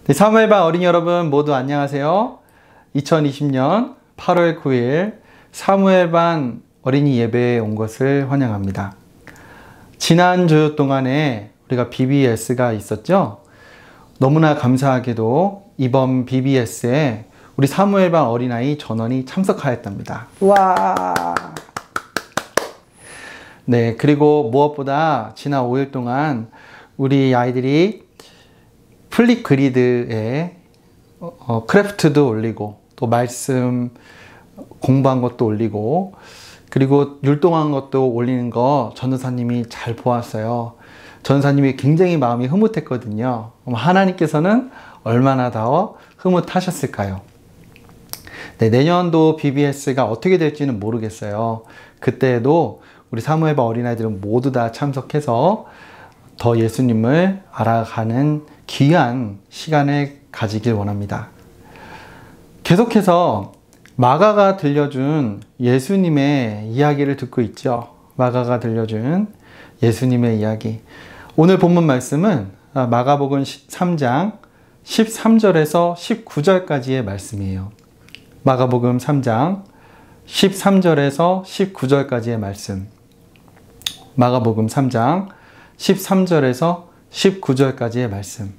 네, 사무엘반 어린이 여러분 모두 안녕하세요. 2020년 8월 9일 사무엘반 어린이 예배에 온 것을 환영합니다. 지난주 동안에 우리가 BBS가 있었죠? 너무나 감사하게도 이번 BBS에 우리 사무엘반 어린아이 전원이 참석하였답니다. 와! 네, 그리고 무엇보다 지난 5일 동안 우리 아이들이 플립 그리드에 크래프트도 올리고 또 말씀 공부한 것도 올리고 그리고 율동한 것도 올리는 거 전도사님이 잘 보았어요. 전도사님이 굉장히 마음이 흐뭇했거든요. 하나님께서는 얼마나 더 흐뭇하셨을까요? 네, 내년도 BBS가 어떻게 될지는 모르겠어요. 그때에도 우리 사무엘반 어린아이들은 모두 다 참석해서 더 예수님을 알아가는 귀한 시간을 가지길 원합니다. 계속해서 마가가 들려준 예수님의 이야기를 듣고 있죠. 마가가 들려준 예수님의 이야기. 오늘 본문 말씀은 마가복음 3장 13절에서 19절까지의 말씀이에요. 마가복음 3장 13절에서 19절까지의 말씀. 마가복음 3장 13절에서 19절까지의 말씀.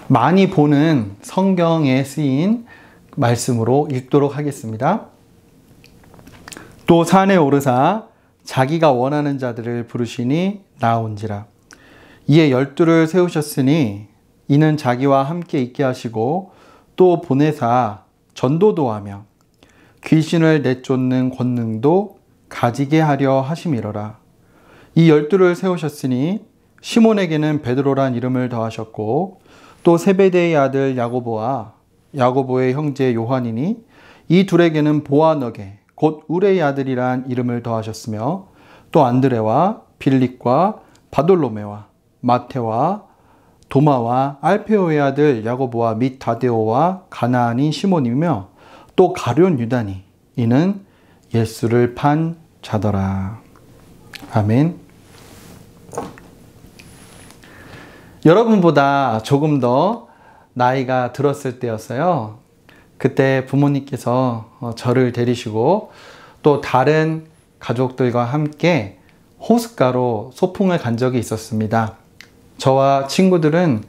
많이 보는 성경에 쓰인 말씀으로 읽도록 하겠습니다. 또 산에 오르사 자기가 원하는 자들을 부르시니 나온지라. 이에 12를 세우셨으니 이는 자기와 함께 있게 하시고 또 보내사 전도도 하며 귀신을 내쫓는 권능도 가지게 하려 하심이로라. 이 12를 세우셨으니 시몬에게는 베드로란 이름을 더하셨고 또 세베대의 아들 야고보와 야고보의 형제 요한이니 이 둘에게는 보아너게 곧 우레의 아들이란 이름을 더하셨으며 또 안드레와 빌립과 바돌로메와 마테와 도마와 알페오의 아들 야고보와 및 다데오와 가나안인 시몬이며 또 가룟 유다니 이는 예수를 판 자더라. 아멘. 여러분보다 조금 더 나이가 들었을 때였어요. 그때 부모님께서 저를 데리시고 또 다른 가족들과 함께 호숫가로 소풍을 간 적이 있었습니다. 저와 친구들은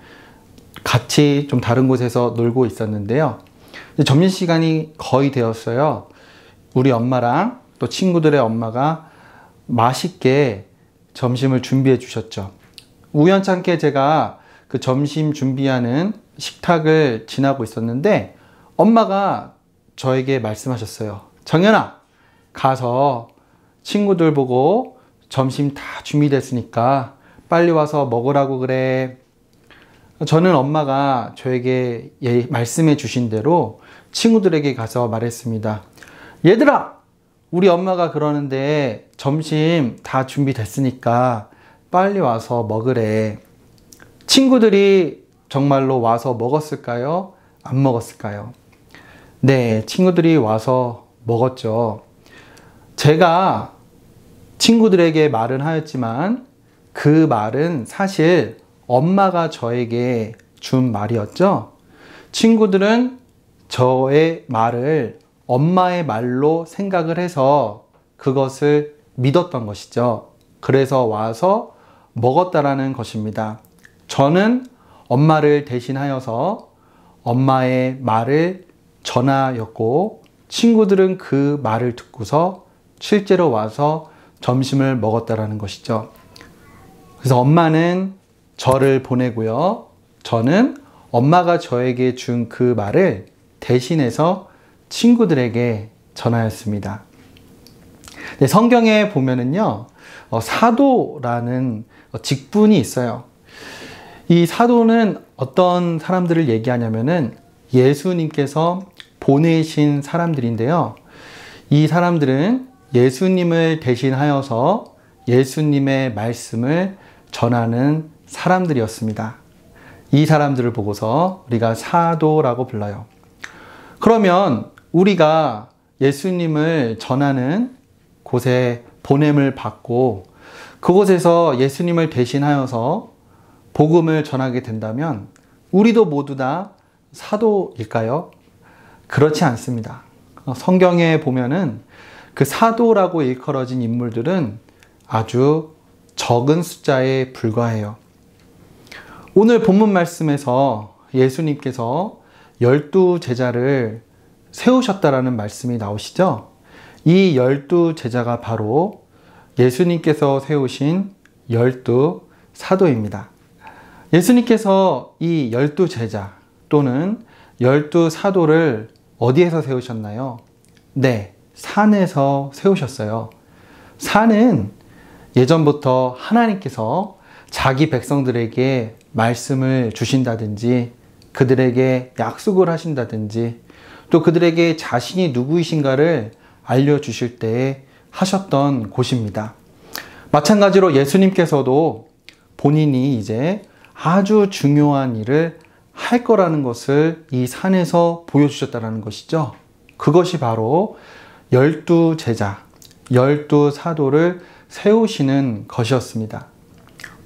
같이 좀 다른 곳에서 놀고 있었는데요. 점심시간이 거의 되었어요. 우리 엄마랑 또 친구들의 엄마가 맛있게 점심을 준비해 주셨죠. 우연찮게 제가 그 점심 준비하는 식탁을 지나고 있었는데 엄마가 저에게 말씀하셨어요. 정연아, 가서 친구들 보고 점심 다 준비됐으니까 빨리 와서 먹으라고 그래. 저는 엄마가 저에게 말씀해 주신 대로 친구들에게 가서 말했습니다. 얘들아, 우리 엄마가 그러는데 점심 다 준비됐으니까 빨리 와서 먹으래. 친구들이 정말로 와서 먹었을까요? 안 먹었을까요? 네, 친구들이 와서 먹었죠. 제가 친구들에게 말은 하였지만 그 말은 사실 엄마가 저에게 준 말이었죠. 친구들은 저의 말을 엄마의 말로 생각을 해서 그것을 믿었던 것이죠. 그래서 와서 먹었다라는 것입니다. 저는 엄마를 대신하여서 엄마의 말을 전하였고 친구들은 그 말을 듣고서 실제로 와서 점심을 먹었다라는 것이죠. 그래서 엄마는 저를 보내고요. 저는 엄마가 저에게 준 그 말을 대신해서 친구들에게 전하였습니다. 네, 성경에 보면은요, 사도라는 직분이 있어요. 이 사도는 어떤 사람들을 얘기하냐면은 예수님께서 보내신 사람들인데요. 이 사람들은 예수님을 대신하여서 예수님의 말씀을 전하는 사람들이었습니다. 이 사람들을 보고서 우리가 사도라고 불러요. 그러면 우리가 예수님을 전하는 곳에 보냄을 받고 그곳에서 예수님을 대신하여서 복음을 전하게 된다면 우리도 모두 다 사도일까요? 그렇지 않습니다. 성경에 보면은 그 사도라고 일컬어진 인물들은 아주 적은 숫자에 불과해요. 오늘 본문 말씀에서 예수님께서 12제자를 세우셨다라는 말씀이 나오시죠? 이 12제자가 바로 예수님께서 세우신 12사도입니다. 예수님께서 이 12제자 또는 12사도를 어디에서 세우셨나요? 네, 산에서 세우셨어요. 산은 예전부터 하나님께서 자기 백성들에게 말씀을 주신다든지 그들에게 약속을 하신다든지 또 그들에게 자신이 누구이신가를 알려주실 때 하셨던 곳입니다. 마찬가지로 예수님께서도 본인이 이제 아주 중요한 일을 할 거라는 것을 이 산에서 보여주셨다는 것이죠. 그것이 바로 12제자, 12사도를 세우시는 것이었습니다.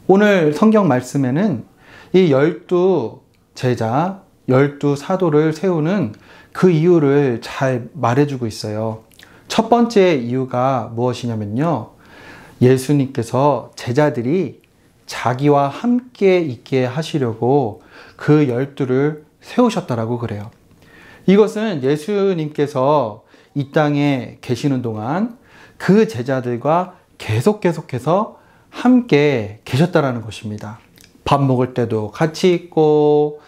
오늘 성경 말씀에는 이 12제자, 12사도를 세우는 그 이유를 잘 말해주고 있어요. 첫 번째 이유가 무엇이냐면요. 예수님께서 제자들이 자기와 함께 있게 하시려고 그 12를 세우셨다라고 그래요. 이것은 예수님께서 이 땅에 계시는 동안 그 제자들과 계속해서 함께 계셨다라는 것입니다. 밥 먹을 때도 같이 있고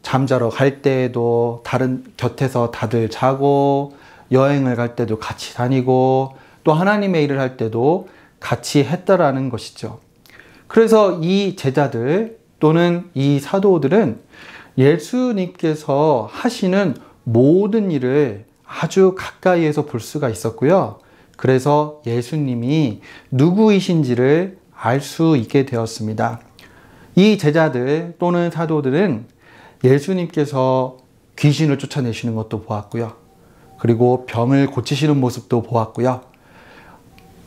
잠자러 갈 때에도 다른 곁에서 다들 자고 여행을 갈 때도 같이 다니고 또 하나님의 일을 할 때도 같이 했다라는 것이죠. 그래서 이 제자들 또는 이 사도들은 예수님께서 하시는 모든 일을 아주 가까이에서 볼 수가 있었고요. 그래서 예수님이 누구이신지를 알 수 있게 되었습니다. 이 제자들 또는 사도들은 예수님께서 귀신을 쫓아내시는 것도 보았고요. 그리고 병을 고치시는 모습도 보았고요.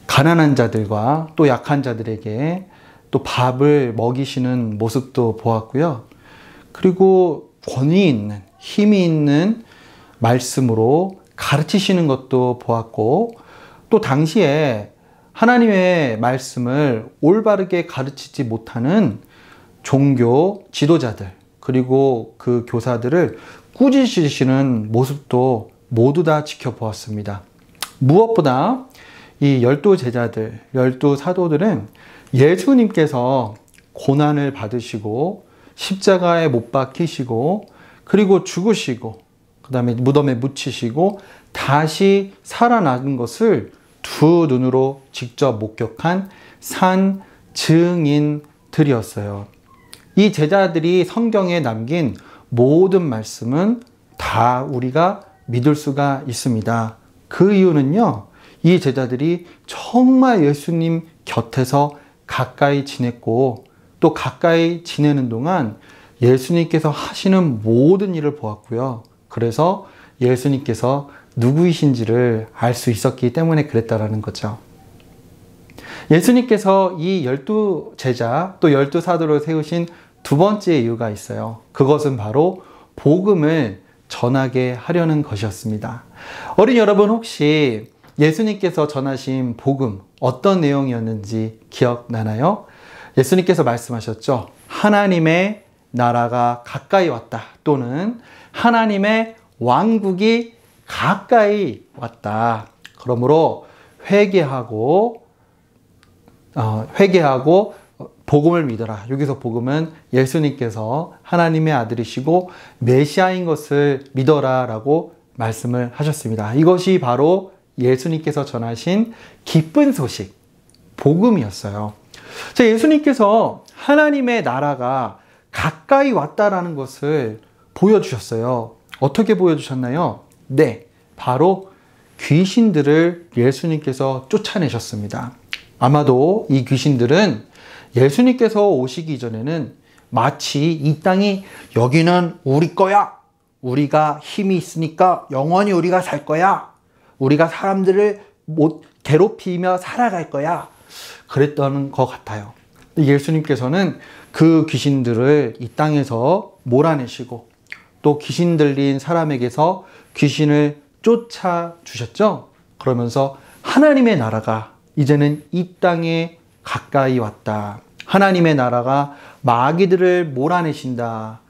가난한 자들과 또 약한 자들에게 또 밥을 먹이시는 모습도 보았고요. 그리고 권위 있는, 힘이 있는 말씀으로 가르치시는 것도 보았고, 또 당시에 하나님의 말씀을 올바르게 가르치지 못하는 종교 지도자들, 그리고 그 교사들을 꾸짖으시는 모습도 모두 다 지켜보았습니다. 무엇보다 이 12제자들, 12사도들은 예수님께서 고난을 받으시고 십자가에 못 박히시고 그리고 죽으시고 그 다음에 무덤에 묻히시고 다시 살아나는 것을 두 눈으로 직접 목격한 산 증인들이었어요. 이 제자들이 성경에 남긴 모든 말씀은 다 우리가 믿을 수가 있습니다. 그 이유는요, 이 제자들이 정말 예수님 곁에서 가까이 지냈고 또 가까이 지내는 동안 예수님께서 하시는 모든 일을 보았고요. 그래서 예수님께서 누구이신지를 알 수 있었기 때문에 그랬다라는 거죠. 예수님께서 이 12제자 또 12사도를 세우신 두 번째 이유가 있어요. 그것은 바로 복음을 전하게 하려는 것이었습니다. 어린 여러분, 혹시 예수님께서 전하신 복음 어떤 내용이었는지 기억나나요? 예수님께서 말씀하셨죠. 하나님의 나라가 가까이 왔다. 또는 하나님의 왕국이 가까이 왔다. 그러므로 회개하고 복음을 믿어라. 여기서 복음은 예수님께서 하나님의 아들이시고 메시아인 것을 믿어라 라고 말씀을 하셨습니다. 이것이 바로 예수님께서 전하신 기쁜 소식, 복음이었어요. 자, 예수님께서 하나님의 나라가 가까이 왔다라는 것을 보여주셨어요. 어떻게 보여주셨나요? 네, 바로 귀신들을 예수님께서 쫓아내셨습니다. 아마도 이 귀신들은 예수님께서 오시기 전에는 마치 이 땅이 여기는 우리 거야. 우리가 힘이 있으니까 영원히 우리가 살 거야. 우리가 사람들을 못 괴롭히며 살아갈 거야. 그랬던 것 같아요. 예수님께서는 그 귀신들을 이 땅에서 몰아내시고 또 귀신 들린 사람에게서 귀신을 쫓아주셨죠. 그러면서 하나님의 나라가 이제는 이 땅에 가까이 왔다. 하나님의 나라가 마귀들을 몰아내신다.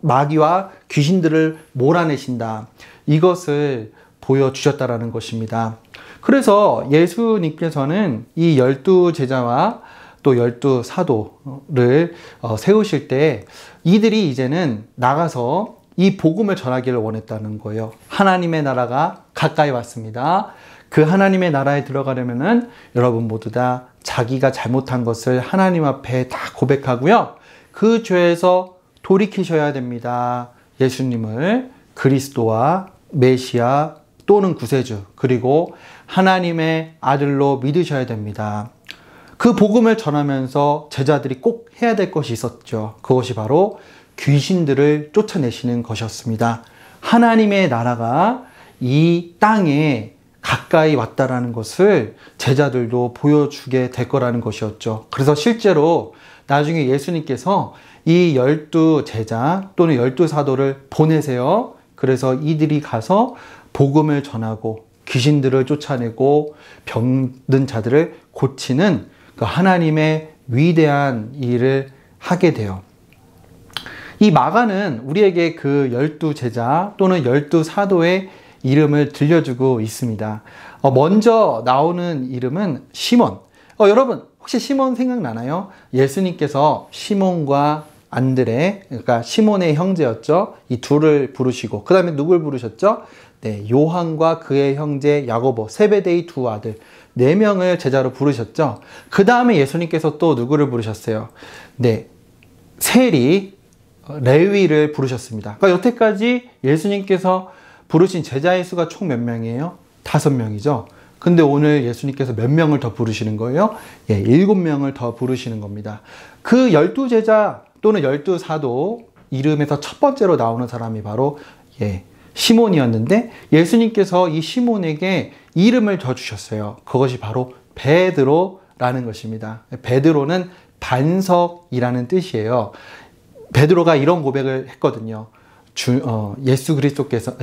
마귀와 귀신들을 몰아내신다. 이것을 보여주셨다라는 것입니다. 그래서 예수님께서는 이 12제자와 또 12사도를 세우실 때 이들이 이제는 나가서 이 복음을 전하기를 원했다는 거예요. 하나님의 나라가 가까이 왔습니다. 그 하나님의 나라에 들어가려면은 여러분 모두 다 자기가 잘못한 것을 하나님 앞에 다 고백하고요. 그 죄에서 돌이키셔야 됩니다. 예수님을 그리스도와 메시아 또는 구세주 그리고 하나님의 아들로 믿으셔야 됩니다. 그 복음을 전하면서 제자들이 꼭 해야 될 것이 있었죠. 그것이 바로 귀신들을 쫓아내시는 것이었습니다. 하나님의 나라가 이 땅에 가까이 왔다라는 것을 제자들도 보여주게 될 거라는 것이었죠. 그래서 실제로 나중에 예수님께서 이 12제자 또는 12사도를 보내세요. 그래서 이들이 가서 복음을 전하고 귀신들을 쫓아내고 병든 자들을 고치는 그 하나님의 위대한 일을 하게 돼요. 이 마가는 우리에게 그 12제자 또는 12사도의 이름을 들려주고 있습니다. 먼저 나오는 이름은 시몬. 여러분 혹시 시몬 생각나나요? 예수님께서 시몬과 안드레, 그러니까 시몬의 형제였죠. 이 둘을 부르시고 그 다음에 누굴 부르셨죠? 네, 요한과 그의 형제 야고보, 세베데의 두 아들 4명을 제자로 부르셨죠. 그 다음에 예수님께서 또 누구를 부르셨어요? 네, 세리, 레위를 부르셨습니다. 그러니까 여태까지 예수님께서 부르신 제자의 수가 총 몇 명이에요? 5명이죠. 근데 오늘 예수님께서 몇 명을 더 부르시는 거예요? 7명을 더 부르시는 겁니다. 그 12제자 또는 12사도 이름에서 첫 번째로 나오는 사람이 바로 시몬이었는데 예수님께서 이 시몬에게 이름을 더 주셨어요. 그것이 바로 베드로라는 것입니다. 베드로는 반석이라는 뜻이에요. 베드로가 이런 고백을 했거든요.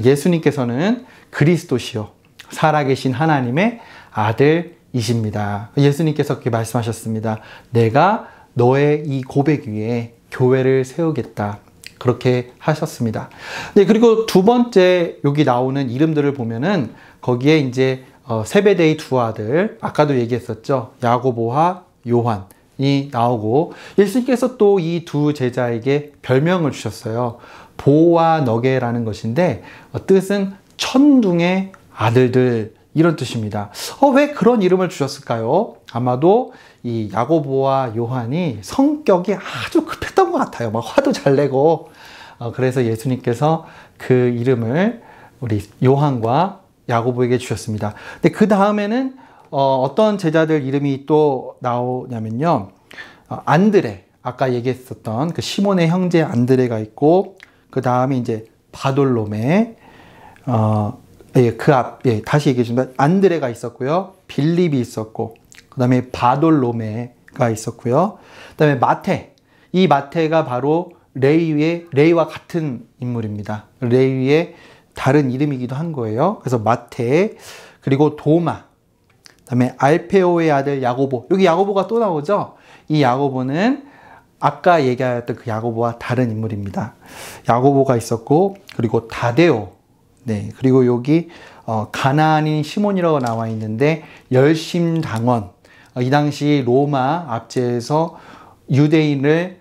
예수님께서는 그리스도시요 살아계신 하나님의 아들이십니다. 예수님께서 그렇게 말씀하셨습니다. 내가 너의 이 고백 위에 교회를 세우겠다. 그렇게 하셨습니다. 네, 그리고 두 번째 여기 나오는 이름들을 보면은 거기에 이제 세베데의 두 아들, 아까도 얘기했었죠. 야고보와 요한이 나오고 예수님께서 또 이 두 제자에게 별명을 주셨어요. 보와 너게라는 것인데 뜻은 천둥의 아들들 이런 뜻입니다. 왜 그런 이름을 주셨을까요? 아마도 이 야고보와 요한이 성격이 아주 급했던 것 같아요. 막 화도 잘 내고 그래서 예수님께서 그 이름을 우리 요한과 야고보에게 주셨습니다. 근데 그 다음에는 어떤 제자들 이름이 또 나오냐면요. 안드레, 아까 얘기했었던 그 시몬의 형제 안드레가 있고 그 다음에 이제 바돌로메, 다시 얘기해 주면 안드레가 있었고요. 빌립이 있었고, 그 다음에 바돌로메가 있었고요. 그 다음에 마태. 이 마태가 바로 레위와 같은 인물입니다. 레위의 다른 이름이기도 한 거예요. 그래서 마태, 그리고 도마, 그 다음에 알페오의 아들 야고보. 여기 야고보가 또 나오죠? 이 야고보는 아까 얘기하였던 그 야고보와 다른 인물입니다. 야고보가 있었고, 그리고 다데오. 네, 그리고 여기 가나안인 시몬이라고 나와 있는데 열심당원. 이 당시 로마 압제에서 유대인을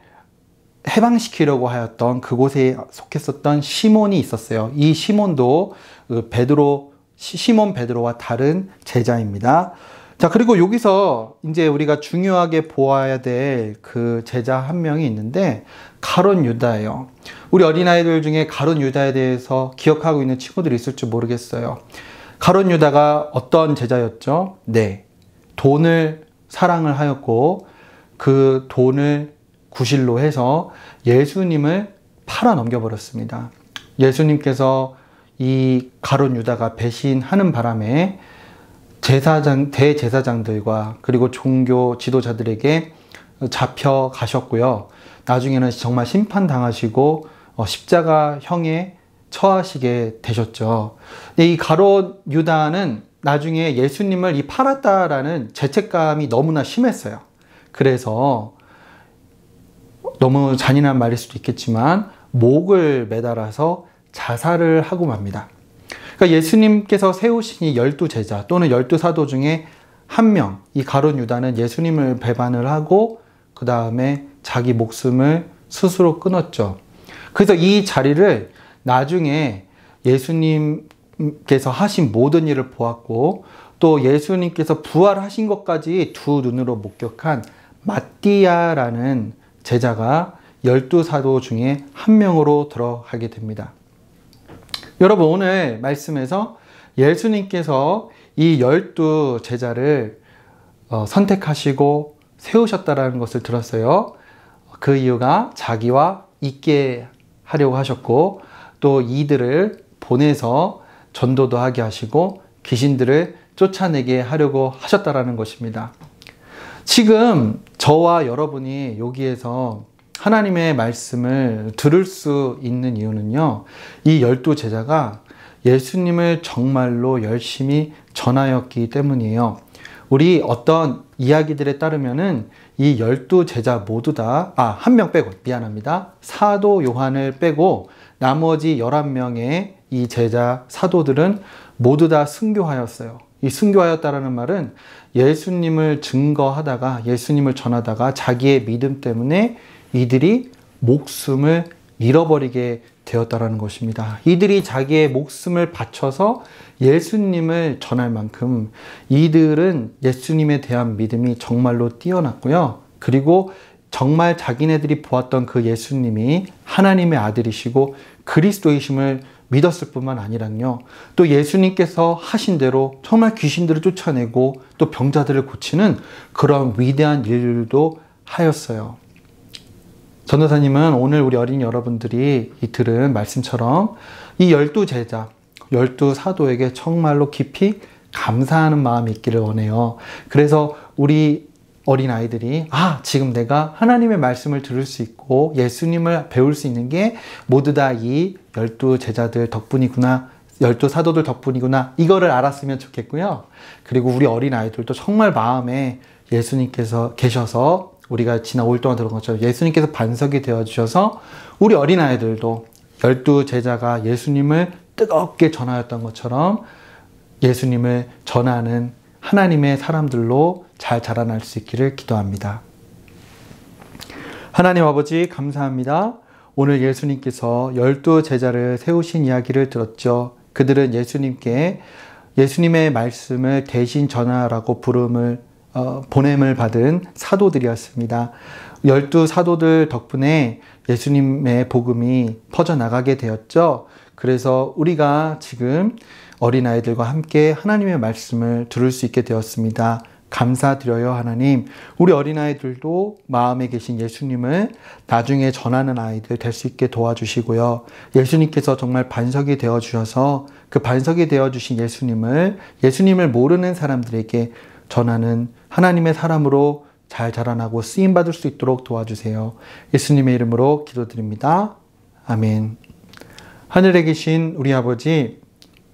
해방시키려고 하였던 그곳에 속했었던 시몬이 있었어요. 이 시몬도 시몬 베드로와 다른 제자입니다. 자, 그리고 여기서 이제 우리가 중요하게 보아야 될 그 제자 한 명이 있는데 가룟 유다예요. 우리 어린아이들 중에 가룟 유다에 대해서 기억하고 있는 친구들이 있을지 모르겠어요. 가룟 유다가 어떤 제자였죠? 네, 돈을 사랑을 하였고 그 돈을 구실로 해서 예수님을 팔아 넘겨버렸습니다. 예수님께서 이 가룟 유다가 배신하는 바람에 대제사장들과 그리고 종교 지도자들에게 잡혀가셨고요. 나중에는 정말 심판당하시고 십자가형에 처하시게 되셨죠. 이 가롯 유다는 나중에 예수님을 팔았다라는 죄책감이 너무나 심했어요. 그래서 너무 잔인한 말일 수도 있겠지만 목을 매달아서 자살을 하고 맙니다. 그러니까 예수님께서 세우신 이 12제자 또는 12사도 중에 한 명, 이 가롯 유다는 예수님을 배반을 하고 그 다음에 자기 목숨을 스스로 끊었죠. 그래서 이 자리를 나중에 예수님께서 하신 모든 일을 보았고 또 예수님께서 부활하신 것까지 두 눈으로 목격한 마띠아라는 제자가 12사도 중에 한 명으로 들어가게 됩니다. 여러분, 오늘 말씀에서 예수님께서 이 12제자를 선택하시고 세우셨다는 것을 들었어요. 그 이유가 자기와 있게 하려고 하셨고 또 이들을 보내서 전도도 하게 하시고 귀신들을 쫓아내게 하려고 하셨다라는 것입니다. 지금 저와 여러분이 여기에서 하나님의 말씀을 들을 수 있는 이유는요, 이 12제자가 예수님을 정말로 열심히 전하였기 때문이에요. 우리 어떤 이야기들에 따르면은 이 12제자 모두 다, 한 명 빼고, 미안합니다. 사도 요한을 빼고 나머지 11명의 이 제자 사도들은 모두 다 순교하였어요. 이 순교하였다라는 말은 예수님을 증거하다가, 예수님을 전하다가 자기의 믿음 때문에 이들이 목숨을 잃어버리게 되었다라는 것입니다. 이들이 자기의 목숨을 바쳐서 예수님을 전할 만큼 이들은 예수님에 대한 믿음이 정말로 뛰어났고요. 그리고 정말 자기네들이 보았던 그 예수님이 하나님의 아들이시고 그리스도이심을 믿었을 뿐만 아니라요. 또 예수님께서 하신 대로 정말 귀신들을 쫓아내고 또 병자들을 고치는 그런 위대한 일들도 하였어요. 전도사님은 오늘 우리 어린 여러분들이 들은 말씀처럼 이 12제자, 12사도에게 정말로 깊이 감사하는 마음이 있기를 원해요. 그래서 우리 어린아이들이 지금 내가 하나님의 말씀을 들을 수 있고 예수님을 배울 수 있는 게 모두 다 이 12제자들 덕분이구나, 12사도들 덕분이구나, 이거를 알았으면 좋겠고요. 그리고 우리 어린아이들도 정말 마음에 예수님께서 계셔서 우리가 지난 5일 동안 들은 것처럼 예수님께서 반석이 되어주셔서 우리 어린아이들도 12제자가 예수님을 뜨겁게 전하였던 것처럼 예수님을 전하는 하나님의 사람들로 잘 자라날 수 있기를 기도합니다. 하나님 아버지 감사합니다. 오늘 예수님께서 12제자를 세우신 이야기를 들었죠. 그들은 예수님께 예수님의 말씀을 대신 전하라고 보냄을 받은 사도들이었습니다. 12사도들 덕분에 예수님의 복음이 퍼져나가게 되었죠. 그래서 우리가 지금 어린아이들과 함께 하나님의 말씀을 들을 수 있게 되었습니다. 감사드려요, 하나님. 우리 어린아이들도 마음에 계신 예수님을 나중에 전하는 아이들 될 수 있게 도와주시고요. 예수님께서 정말 반석이 되어주셔서 그 반석이 되어주신 예수님을 모르는 사람들에게 전하는 하나님의 사람으로 잘 자라나고 쓰임받을 수 있도록 도와주세요. 예수님의 이름으로 기도드립니다. 아멘. 하늘에 계신 우리 아버지,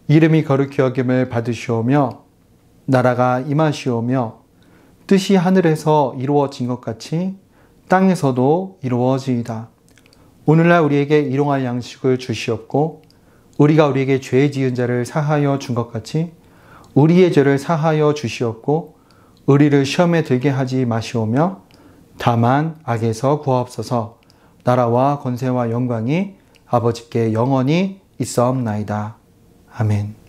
이름이 거룩히 여김을 받으시오며 나라가 임하시오며 뜻이 하늘에서 이루어진 것 같이 땅에서도 이루어지이다. 오늘날 우리에게 일용할 양식을 주시옵고 우리가 우리에게 죄 지은 자를 사하여 준 것 같이 우리의 죄를 사하여 주시옵고 우리를 시험에 들게 하지 마시오며 다만 악에서 구하옵소서. 나라와 권세와 영광이 아버지께 영원히 있사옵나이다. 아멘.